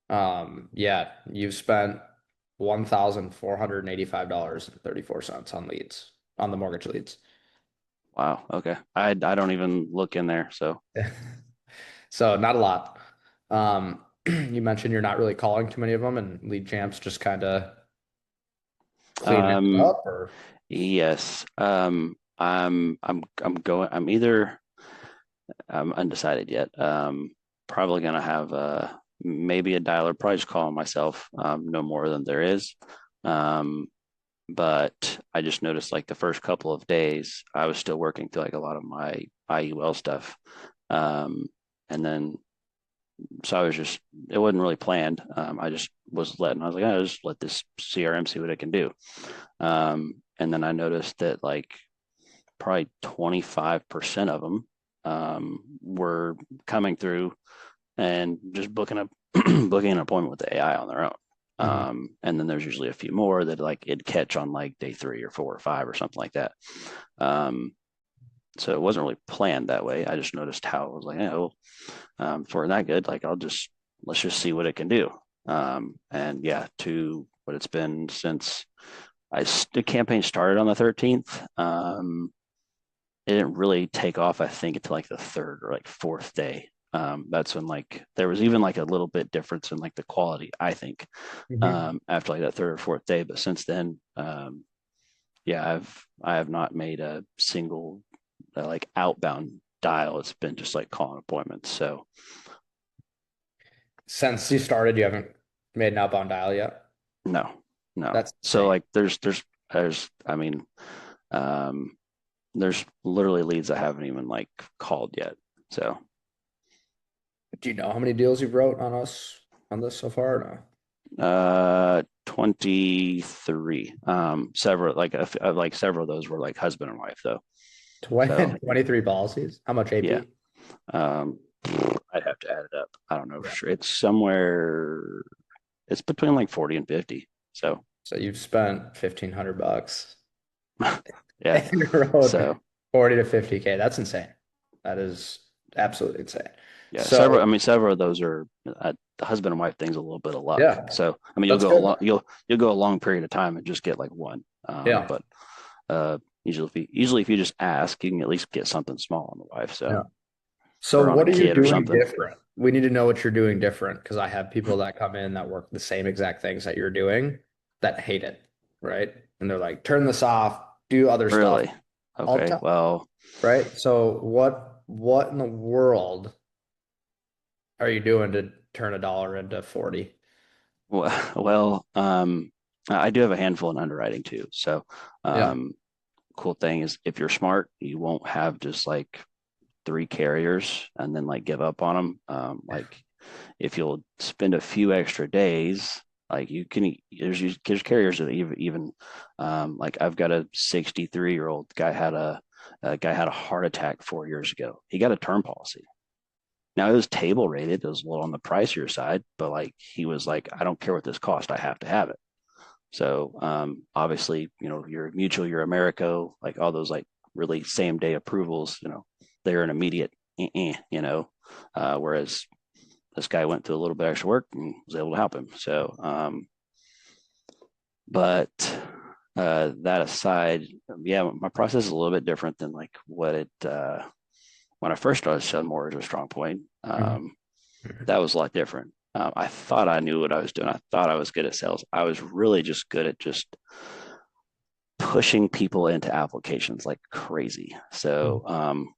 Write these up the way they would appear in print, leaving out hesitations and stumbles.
Yeah, you've spent $1,485.34 on leads, on the mortgage leads. Wow. Okay. I don't even look in there. So So not a lot. You mentioned you're not really calling too many of them, and Lead Champs just kind of cleaning it um up, or yes. I'm going I'm either I'm undecided yet. Probably gonna have maybe a dialer, probably just calling myself, no more than there is. Um but I just noticed like the first couple of days I was still working through like a lot of my IUL stuff. Um and then so I was just, it wasn't really planned. I just was letting, I was like, I just let this CRM see what it can do. And then I noticed that like probably 25% of them were coming through and just booking a booking an appointment with the AI on their own. Mhm. And then there's usually a few more that like it'd catch on like day 3 or 4 or 5 or something like that. Um, so it wasn't really planned that way. I just noticed how I was like, oh, if we're that good, like let's just see what it can do. And yeah, to what it's been since the campaign started on the 13th. It didn't really take off, I think, until like the third or like fourth day. That's when like there was even like a little bit difference in like the quality, I think, Mhm. after like that third or fourth day. But since then, yeah, I have not made a single like outbound dial. It's been just like calling appointments. So Since you started, you haven't made an outbound dial yet. no, no. That's So insane. like I mean, um, there's literally leads I haven't even like called yet. So Do you know how many deals you've wrote on us on this so far? Or 23. Several like several of those were like husband and wife though. no? So 23 policies. How much yeah. AP? Um, I'd have to add it up. I don't know for Yeah. sure. It's somewhere. It's between like 40 and 50. So So you've spent $1,500 yeah. and you wrote So 40 to 50K. That's insane. That is absolutely insane. yeah, several. I So mean, several of those are the husband and wife thing's a little bit of luck. yeah, So I mean, that's good. you'll go a long period of time and just get like one. Yeah. But usually if you just ask, you can at least get something small on the wife. Yeah. So So or on what a are you kid or doing something. different? We need to know what you're doing different because I have people that come in that work the same exact things that you're doing that hate it, right? And they're like, turn this off, do other stuff Really? all the Okay. time, Well, right? So what in the world are you doing to turn a dollar into 40? well, I do have a handful in underwriting too. So, Yeah. um, cool thing is if you're smart, you won't have just like three carriers and then like give up on them. Like if you'll spend a few extra days, like you can, there's carriers that even like I've got a 63-year-old guy a guy had a heart attack 4 years ago. He got a term policy. Now it was table rated. It was a little on the pricier side, but like he was like, I don't care what this cost. I have to have it. So obviously, your Mutual, your Americo, like all those like really same day approvals, they're an immediate, whereas this guy went through a little bit extra work and was able to help him. So, but that aside, yeah, my process is a little bit different than like what when I first started selling mortgage was a strong point. Mhm. That was a lot different. I thought I knew what I was doing. I thought I was good at sales. I was really just good at just pushing people into applications like crazy. So,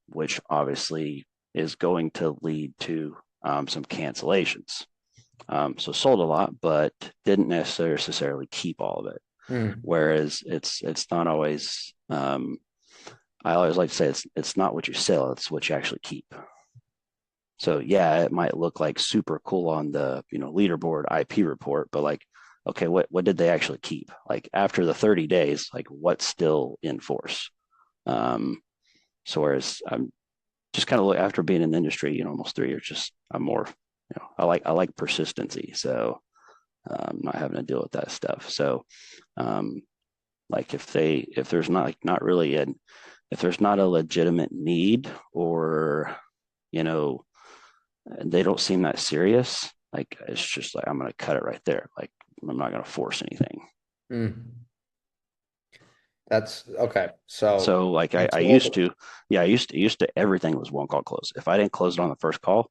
which obviously is going to lead to some cancellations. So sold a lot, but didn't necessarily keep all of it. Mhm. Whereas it's not always. I always like to say it's not what you sell; it's what you actually keep. So yeah, it might look like super cool on the leaderboard IP report, but like, okay, what did they actually keep? Like after the 30 days, like what's still in force? Um, so whereas I'm just kind of look after being in the industry, almost 3 years, just I'm more, I like persistency. So not having to deal with that stuff. So um, like if there's not like not really an if there's not a legitimate need or you know they don't seem that serious, Like it's just like I'm going to cut it right there. Like I'm not going to force anything. Mm. That's okay. So So like you I used told, to, yeah, I used to everything was one call close. If I didn't close it on the first call,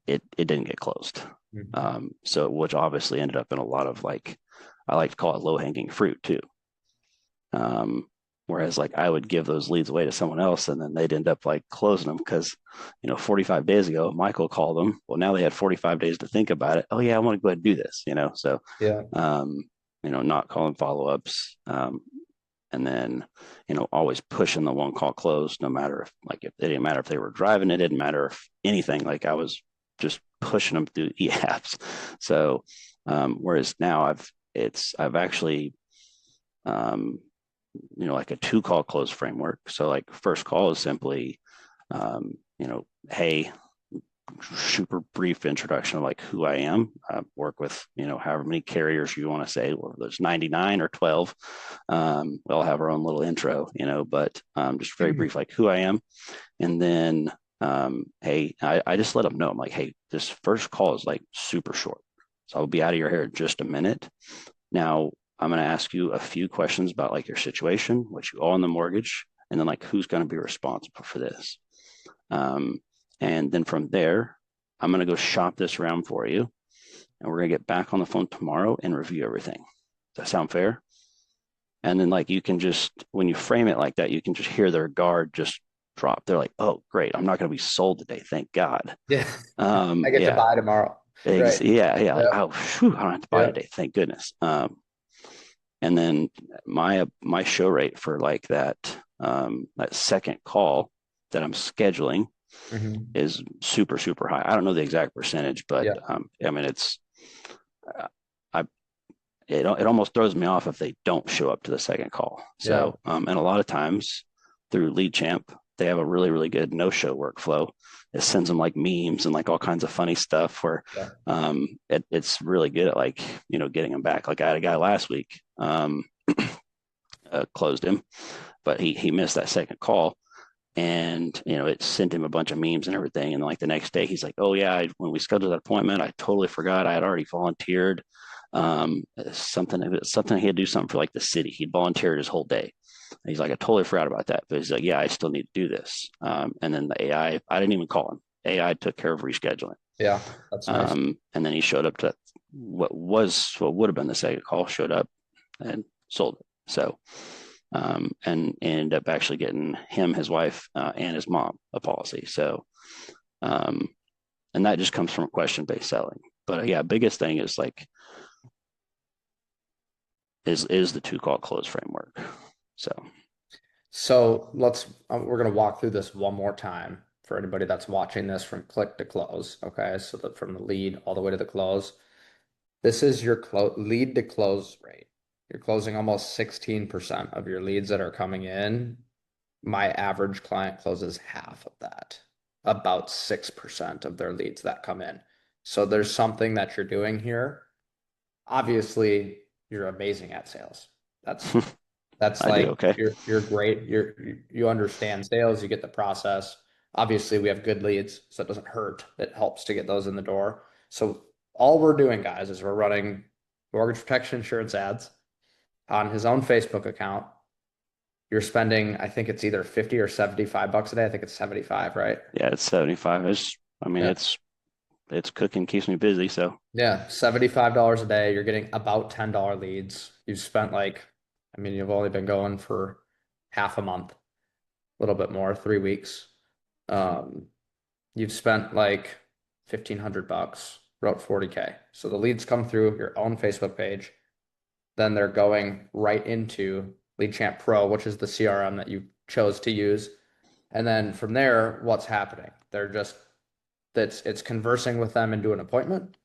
it didn't get closed. Mhm. So which obviously ended up in a lot of like I like to call it low hanging fruit too. Um, Whereas like I would give those leads away to someone else and then they'd end up like closing them because, 45 days ago, Michael called them. Well, now they had 45 days to think about it. Oh yeah, I want to go ahead and do this. So, Yeah. um, not calling follow-ups. And then, always pushing the one call close, no matter if it didn't matter if they were driving, it didn't matter if anything, like I was just pushing them through the apps. So, whereas now I've actually, um, like a two call close framework. So like first call is simply, hey, super brief introduction of like who I am. I work with, however many carriers you want to say, or there's 99 or 12. We all have our own little intro, but just very brief, like who I am. And then, hey, I just let them know. I'm like, hey, this first call is like super short. So I'll be out of your hair in just a minute. Now, I'm going to ask you a few questions about like your situation, what you owe on the mortgage, and then like who's going to be responsible for this. Um, and then from there, I'm going to go shop this around for you. And we're going to get back on the phone tomorrow and review everything. Does that sound fair? And then, like, you can just, when you frame it like that, you can just hear their guard just drop. They're like, oh, great. I'm not going to be sold today. Thank God. Yeah. I get to Yeah. buy tomorrow. Right. Yeah. Yeah. Like, Yep. oh, whew, I don't have to buy Yep. today. Thank goodness. And then my show rate for like that second call that I'm scheduling Hmm. is super super high. I don't know the exact percentage, but Yeah. I mean it's uh, I it almost throws me off if they don't show up to the second call. Yeah. So and a lot of times through Lead Champ, they have a really really good no show workflow. It sends them like memes and like all kinds of funny stuff where Yeah. it's really good at like getting them back. Like I had a guy last week, closed him, but he missed that second call and it sent him a bunch of memes and everything. And like the next day, he's like, "Oh yeah, when we scheduled that appointment, I totally forgot I had already volunteered. Something he had to do something for like the city. He'd volunteered his whole day. And he's like, I totally forgot about that, but he's like, yeah, I still need to do this. And then the I didn't even call him. AI took care of rescheduling. Yeah. That's nice. And then he showed up to what would have been the second call. Showed up and sold it. So and ended up actually getting him, his wife, and his mom a policy. So, um, and that just comes from question-based selling. But yeah, biggest thing is like is the two call close framework. So So we're going to walk through this one more time for anybody that's watching this from click to close. Okay. So that from the lead all the way to the close, this is your lead to close rate. You're closing almost 16% of your leads that are coming in. My average client closes half of that, about 6% of their leads that come in. So there's something that you're doing here. Obviously, you're amazing at sales. That's I do like okay. you're great. You understand sales, you get the process. Obviously, we have good leads, so it doesn't hurt. It helps to get those in the door. So all we're doing, guys, is we're running mortgage protection insurance ads on his own Facebook account. You're spending, I think it's either 50 or 75 bucks a day. I think it's 75, right? Yeah, it's 75. I mean, Yeah. it's cooking, keeps me busy. So Yeah, $75 a day. You're getting about $10 leads. You've spent like, I mean, you've only been going for half a month, a little bit more, 3 weeks. Um, you've spent like 1,500 bucks, wrote 40K. So the leads come through your own Facebook page. Then they're going right into LeadChamp Pro, which is the CRM that you chose to use. And then from there, what's happening? They're just it's conversing with them into an appointment.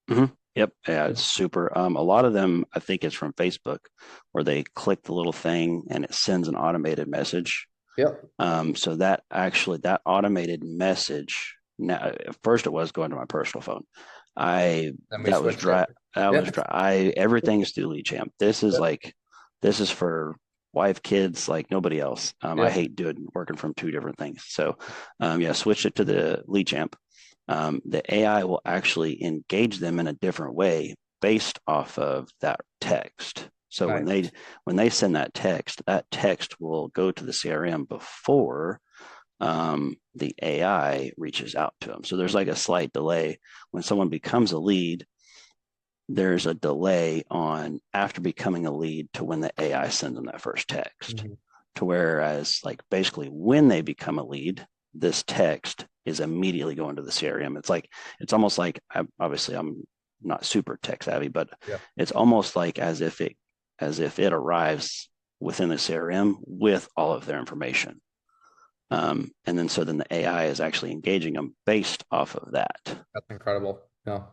mhm. Yep, yeah, it's super. A lot of them, I think it's from Facebook, where they click the little thing and it sends an automated message. Yep. So that automated message. Now, at first it was going to my personal phone. I Then we that was switched it. dry. That was Yeah. dry. Everything's through Lead Champ. This is for wife, kids, like nobody else. I Yep. hate doing working from two different things. So, yeah, switched it to the Lead Champ. the AI will actually engage them in a different way based off of that text. So Nice. when they send that text will go to the CRM before the AI reaches out to them. So there's like a slight delay when someone becomes a lead. There's a delay on after becoming a lead to when the AI sends them that first text. Mhm. To whereas like basically when they become a lead, this text is immediately going to the CRM. It's almost like obviously I'm not super tech savvy, but Yeah. it's almost like as if it arrives within the CRM with all of their information. And then so then the AI is actually engaging them based off of that. That's incredible. No,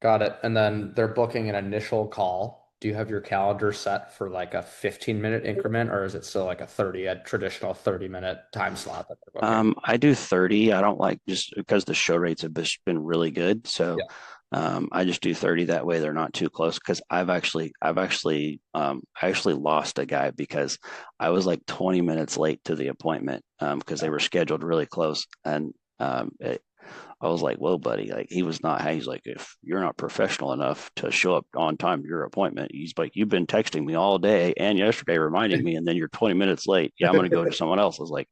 got it. And then they're booking an initial call. Do you have your calendar set for like a 15-minute increment, or is it still like a traditional 30-minute time slot that they're booking? I do 30. I don't like just because the show rates have been really good. So Yeah. I just do 30 that way they're not too close because I actually lost a guy because I was like 20 minutes late to the appointment because they were scheduled really close and I was like, whoa, buddy. Like he was not, he's like, if you're not professional enough to show up on time to your appointment, he's like, you've been texting me all day and yesterday reminding me, and then you're 20 minutes late. Yeah, I'm going to go to someone else. I was like,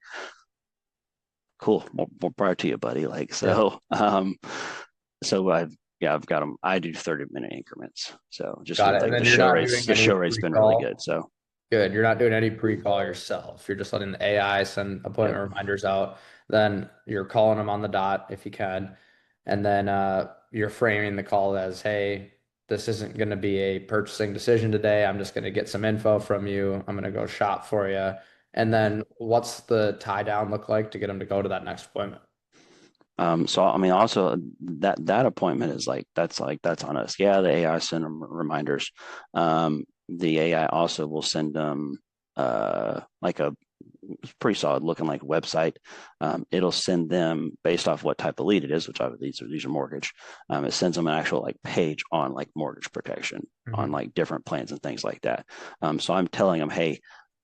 cool. More prior to you, buddy. Like, Yeah. so I've got them. I do 30-minute increments. So just Got because it. And like then you're not doing the any show rate's been really good. pre-call. So, Good. You're not doing any pre-call yourself. You're just letting the AI send yep. appointment reminders out. Then you're calling them on the dot if you can. And then you're framing the call as, hey, this isn't going to be a purchasing decision today. I'm just going to get some info from you. I'm going to go shop for you. And then what's the tie down look like to get them to go to that next appointment? So I mean, also that appointment is that's on us. Yeah, the AI send them reminders. The AI also will send them like a pretty solid looking like website. It'll send them based off what type of lead it is, which these are mortgage. It sends them an actual like page on like mortgage protection on Mhm. like different plans and things like that. So I'm telling them, hey,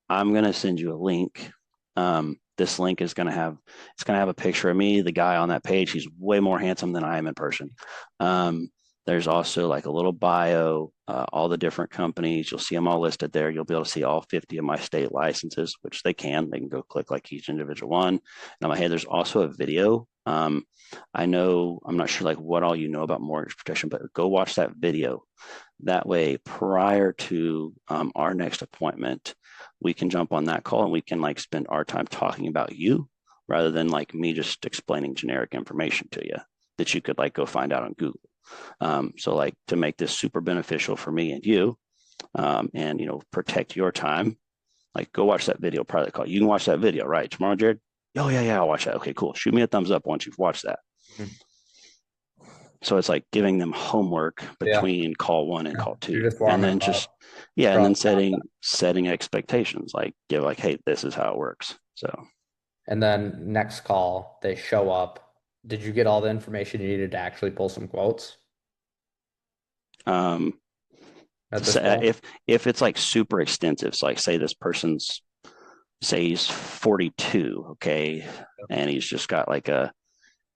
I'm going to send you a link. This link is going to have a picture of me, the guy on that page. He's way more handsome than I am in person. Um, there's also like a little bio, all the different companies. You'll see them all listed there. You'll be able to see all 50 of my state licenses, which they can. They can go click like each individual one. And I'm like, hey, there's also a video. I know I'm not sure like what all you know about mortgage protection, but go watch that video. That way, prior to our next appointment, we can jump on that call and we can like spend our time talking about you rather than like me just explaining generic information to you that you could like go find out on Google. So like to make this super beneficial for me and you, and protect your time, like go watch that video prior to the call. You can watch that video right tomorrow, Jared. Oh yeah, I'll watch that. Okay, cool. Shoot me a thumbs up once you've watched that. Mhm. So it's like giving them homework Yeah. between call one and call You're two, just and warming then them just up. yeah, and then Cross content. setting expectations. Like give like, hey, this is how it works. So And then next call, they show up. Did you get all the information you needed to actually pull some quotes um, at this point? if it's like super extensive, so like say this person's say he's 42, okay, and he's just got like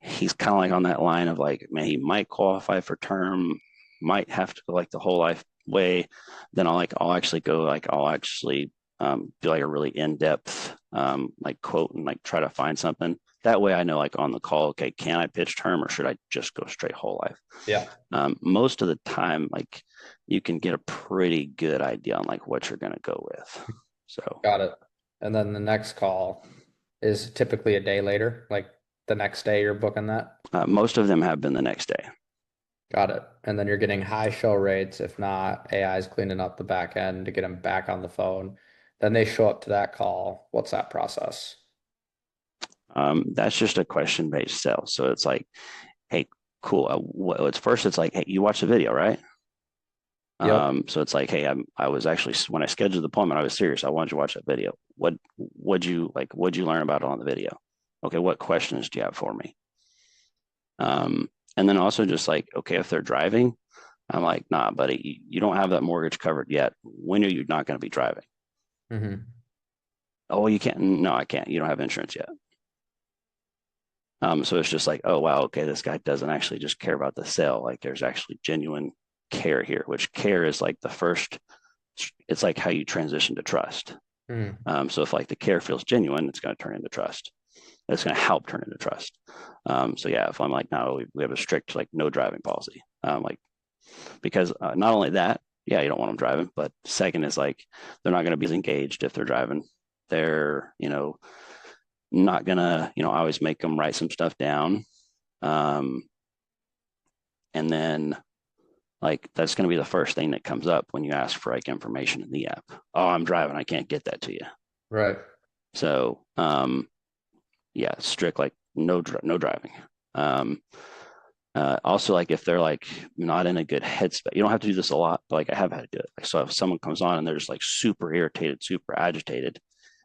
he's kind of like on that line of like, man, he might qualify for term, might have to go like the whole life way. Then I'll actually do like a really in-depth like quote and like try to find something. That way I know like on the call, okay, can I pitch term or should I just go straight whole life? Yeah. Most of the time, like you can get a pretty good idea on like what you're gonna go with. So Got it. And then the next call is typically a day later, like the next day you're booking that. most of them have been the next day. Got it. And then you're getting high show rates. If not, AI is cleaning up the back end to get them back on the phone. Then they show up to that call. What's that process? That's just a question based sell. So it's like, hey, cool. It's first, it's like, hey, you watch the video, right? Yep. So it's like, hey, I was actually when I scheduled the appointment, I was serious. I wanted you to watch that video. What'd you like? What'd you learn about it on the video? Okay, what questions do you have for me? And then also just like, okay, if they're driving, I'm like, nah, buddy, you don't have that mortgage covered yet. When are you not going to be driving? Hmm. Oh, you can't. No, I can't. You don't have insurance yet. So it's just like, oh wow, okay, this guy doesn't actually just care about the sale. Like there's actually genuine care here, which care is like the first. It's like how you transition to trust. Mm, So if like the care feels genuine, it's going to turn into trust. It's going to help turn into trust. So yeah, if I'm like, no, we have a strict like no driving policy, like because not only that, yeah, you don't want them driving, but second is like they're not going to be as engaged if they're driving. They're not gonna always make them write some stuff down, um, and then like that's going to be the first thing that comes up when you ask for like information in the app. Oh, I'm driving, I can't get that to you. right. So yeah, strict like no driving. Um, Also, like if they're like not in a good headspace, you don't have to do this a lot, but like I have had to do it. Like, so if someone comes on and they're just like super irritated, super agitated,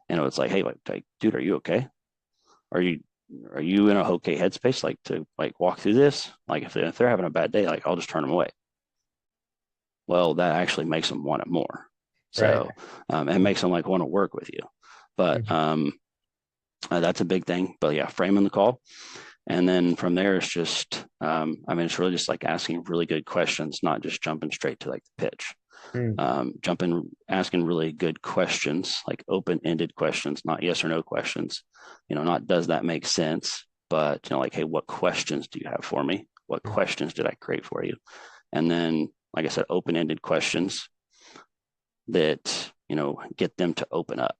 it's like, hey, like, dude, are you okay? Are you are you in a okay headspace, like to like walk through this? Like if they're having a bad day, like I'll just turn them away. Well, that actually makes them want it more. Right. So it makes them like want to work with you. But Mhm. that's a big thing. But yeah, framing the call. And then from there, it's just, it's really just like asking really good questions, not just jumping straight to like the pitch. Mm, Asking really good questions, like open-ended questions, not yes or no questions. Not does that make sense, but like, hey, what questions do you have for me? What mm, questions did I create for you? And then, like I said, open-ended questions that get them to open up.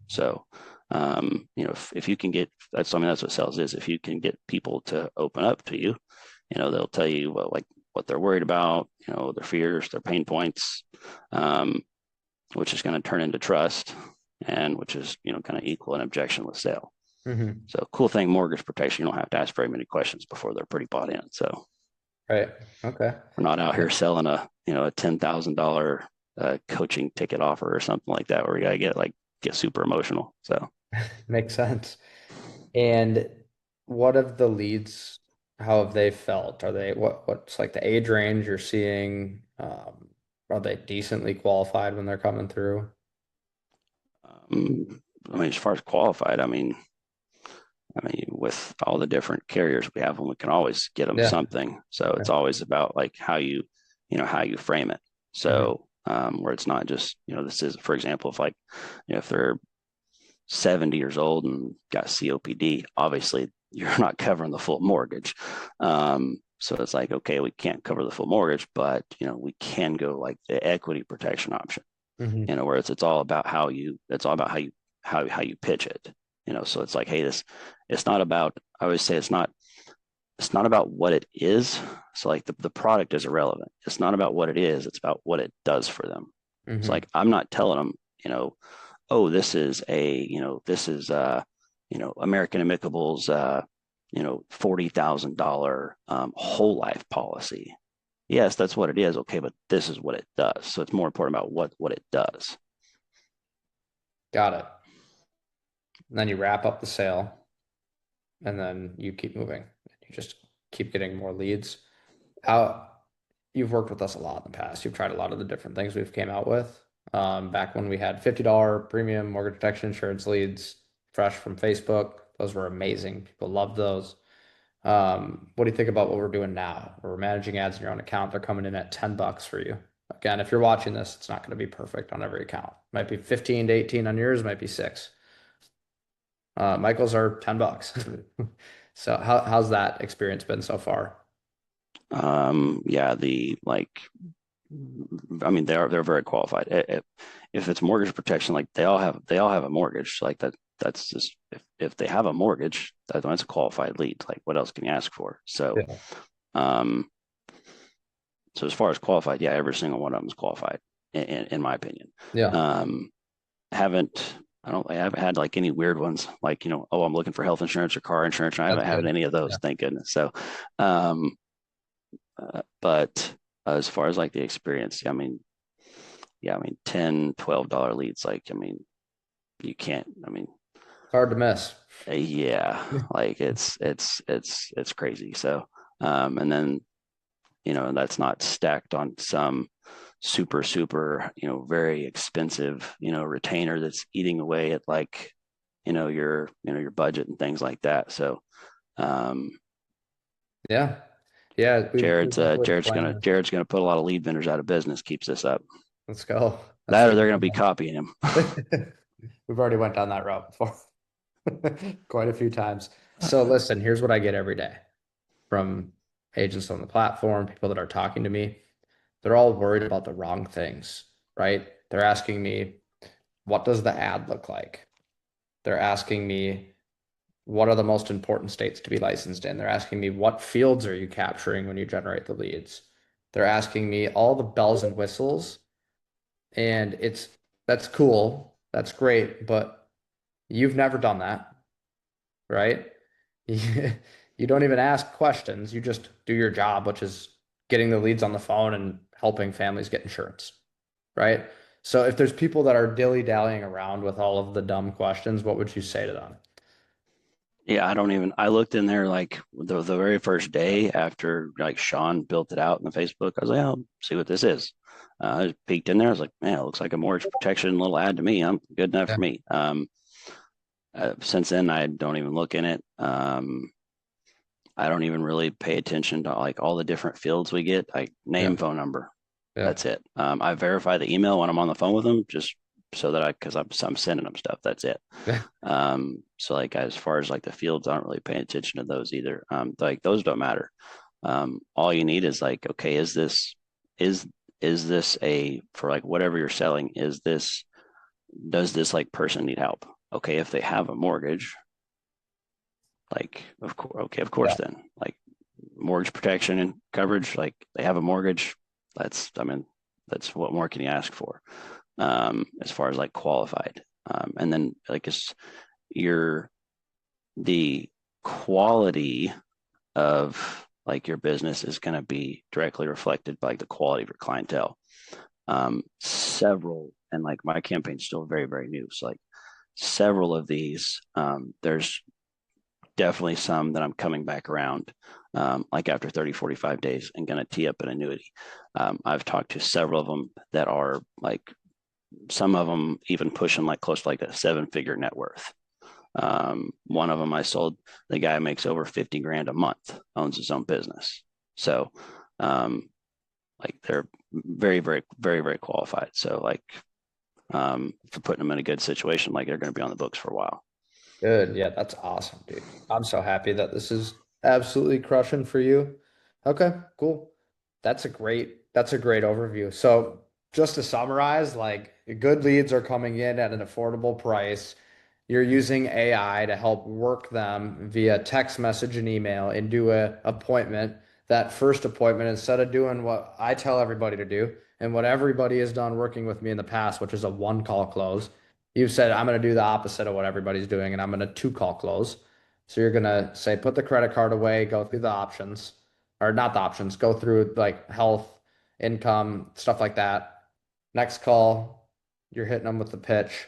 So, if you can get that's what sales is. If you can get people to open up to you, they'll tell you what they're worried about, their fears, their pain points, um, which is going to turn into trust, and which is kind of equal an objectionless sale. mhm. So, cool thing, mortgage protection, you don't have to ask very many questions before they're pretty bought in. So, Right. Okay. we're not out here selling a $10,000 coaching ticket offer or something like that where you gotta get super emotional. So Makes sense. And what of the leads, how have they felt? Are they what's like the age range you're seeing? Are they decently qualified when they're coming through? as far as qualified, with all the different carriers we have, and we can always get them Yeah. something. So Yeah. it's always about like how you frame it. Mhm. So where it's not just this is, for example, if like if they're 70 years old and got COPD, obviously you're not covering the full mortgage. So it's like, okay, we can't cover the full mortgage, but we can go like the equity protection option, Mhm. where it's all about it's all about how you pitch it. So it's like, hey, it's not about, I always say it's not about what it is. So like the product is irrelevant. It's not about what it is, it's about what it does for them. It's Mhm. like, I'm not telling them, oh, this is American Amicable's $40,000 whole life policy. Yes, that's what it is. Okay, but this is what it does. So it's more important about what it does. Got it. And then you wrap up the sale and then you keep moving. You just keep getting more leads. How you've worked with us a lot in the past. You've tried a lot of the different things we've came out with. Back when we had $50 premium mortgage protection insurance leads fresh from Facebook, those were amazing. People loved those. What do you think about what we're doing now? We're managing ads in your own account. They're coming in at $10 for you. Again, if you're watching this, it's not going to be perfect on every account. Might be 15 to 18 on yours, might be six. Michael's are $10. So how's that experience been so far? Yeah, the like, they're very qualified. If it's mortgage protection, like they all have a mortgage. Like that's just, if they have a mortgage, that's a qualified lead. Like what else can you ask for? So Yeah. um, so as far as qualified, yeah, every single one of them is qualified in my opinion. Yeah. Um, haven't I haven't had like any weird ones like oh, I'm looking for health insurance or car insurance. I That's haven't had good. any of those, Yeah. thank goodness. So um, but as far as like the experience, yeah, 10, $12 leads, like, you can't, It's hard to miss. yeah, like it's crazy. So, and then, that's not stacked on some super, super, very expensive, retainer that's eating away at like, your budget and things like that. So, Um, Yeah. Yeah. We definitely plan to, Jared's gonna put a lot of lead vendors out of business. Keeps this up. let's go. That's That the or they're gonna be copying him. we've already went down that route before quite a few times. So listen, here's what I get every day from agents on the platform, people that are talking to me. They're all worried about the wrong things, right? They're asking me, what does the ad look like? They're asking me, what are the most important states to be licensed in? They're asking me, what fields are you capturing when you generate the leads? They're asking me all the bells and whistles. And that's cool. That's great. But you've never done that, right? You don't even ask questions. You just do your job, which is getting the leads on the phone and helping families get insurance, right? So if there's people that are dilly-dallying around with all of the dumb questions, what would you say to them? Yeah, I don't even. I looked in there like the very first day after like Sean built it out in the Facebook. I was like, I'll see what this is. I just peeked in there. I was like, man, it looks like a mortgage protection little ad to me. I'm good enough Yeah. for me. Since then, I don't even look in it. I don't even really pay attention to like all the different fields we get, like Yeah. name, phone number. Yeah. That's it. I verify the email when I'm on the phone with them, just so that because I'm sending them stuff. That's it. Yeah. So like as far as like the fields, I don't really pay attention to those either. Like those don't matter. All you need is like, okay, is is this a for like whatever you're selling? Does this like person need help? Okay, if they have a mortgage, like of course, okay, of course Yeah. then like mortgage protection and coverage, like they have a mortgage. That's I mean that's what more can you ask for? As far as like qualified, and then like it's your the quality of like your business is going to be directly reflected by like, the quality of your clientele. Several and like my campaign's still very very new, so like several of these, there's definitely some that I'm coming back around, like after 30, 45 days and going to tee up an annuity. I've talked to several of them that are like, some of them even pushing like close to like a 7-figure net worth. One of them I sold, the guy makes over 50 grand a month, owns his own business. So, um, like they're very, very, very, very qualified. So like, for putting them in a good situation, like they're going to be on the books for a while. Good. Yeah, that's awesome, dude. I'm so happy that this is absolutely crushing for you. Okay, cool. That's a great overview. So just to summarize, like good leads are coming in at an affordable price. You're using AI to help work them via text message and email into a appointment. That first appointment, instead of doing what I tell everybody to do and what everybody has done working with me in the past, which is a one call close. You've said, I'm going to do the opposite of what everybody's doing, and I'm going to two call close. So you're going to say, put the credit card away, go through the options, or not the options, go through like health, income, stuff like that. Next call, you're hitting them with the pitch,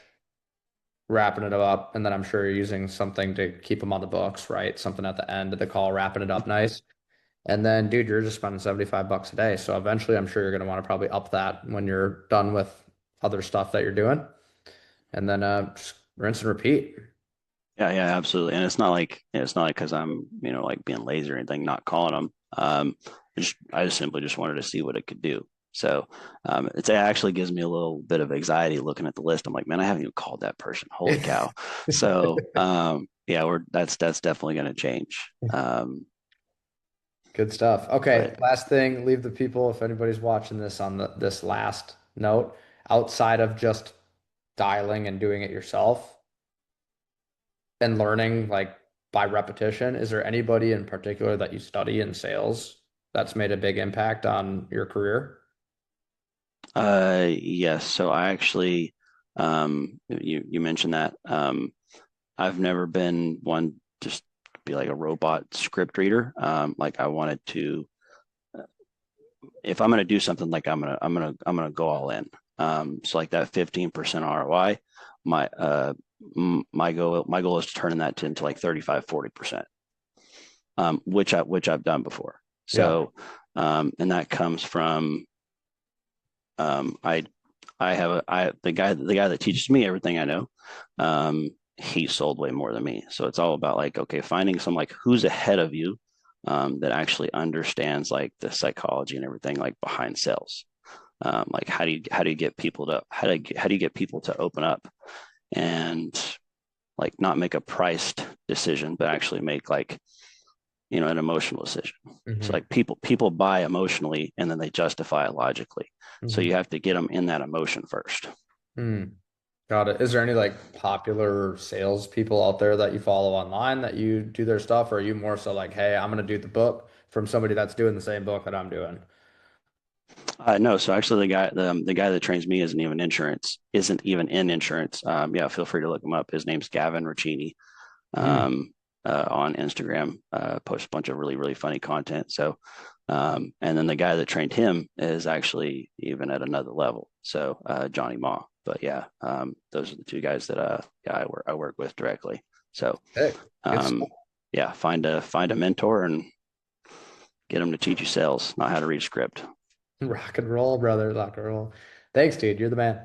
wrapping it up. And then I'm sure you're using something to keep them on the books, right? Something at the end of the call, wrapping it up nice. And then, dude, you're just spending 75 bucks a day. So eventually, I'm sure you're going to want to probably up that when you're done with other stuff that you're doing. And then just rinse and repeat. Yeah, yeah, absolutely. And it's not like because I'm, like being lazy or anything, not calling them. I just simply just wanted to see what it could do. So, it actually gives me a little bit of anxiety looking at the list. I'm like, man, I haven't even called that person. Holy cow. So, yeah, that's definitely going to change. Good stuff. Okay, But last thing, leave the people, if anybody's watching this on this last note, outside of just dialing and doing it yourself and learning like by repetition, is there anybody in particular that you study in sales that's made a big impact on your career? yes, so I actually, you mentioned that. I've never been one just be like a robot script reader. Like I wanted to, if I'm going to do something, like I'm gonna go all in. So like that 15% ROI, my my goal is to turn that into like 35, 40%, which I've done before. Yeah. So, and that comes from, um, I I have the guy that teaches me everything I know. he sold way more than me. So it's all about like, okay, finding some like who's ahead of you, that actually understands like the psychology and everything like behind sales. Like how do you get people to how do you get people to open up and like not make a priced decision, but actually make like, an emotional decision. So Hmm. like people buy emotionally and then they justify it logically. So Hmm. you have to get them in that emotion first. Mm. Got it. Is there any like popular sales people out there that you follow online that you do their stuff, or are you more so like, hey, I'm gonna do the book from somebody that's doing the same book that I'm doing? No, so actually the guy that trains me isn't even in insurance. Yeah, feel free to look him up. His name's Gavin Roccini, Mm. um, on Instagram. Posts a bunch of really really funny content. So, and then the guy that trained him is actually even at another level. So, Johnny Ma. But yeah, those are the two guys that yeah, I work with directly. So, Hey, good um, stuff. yeah, find a mentor and get them to teach you sales, not how to read a script. Rock and roll, brother. Rock and roll. Thanks, dude. You're the man.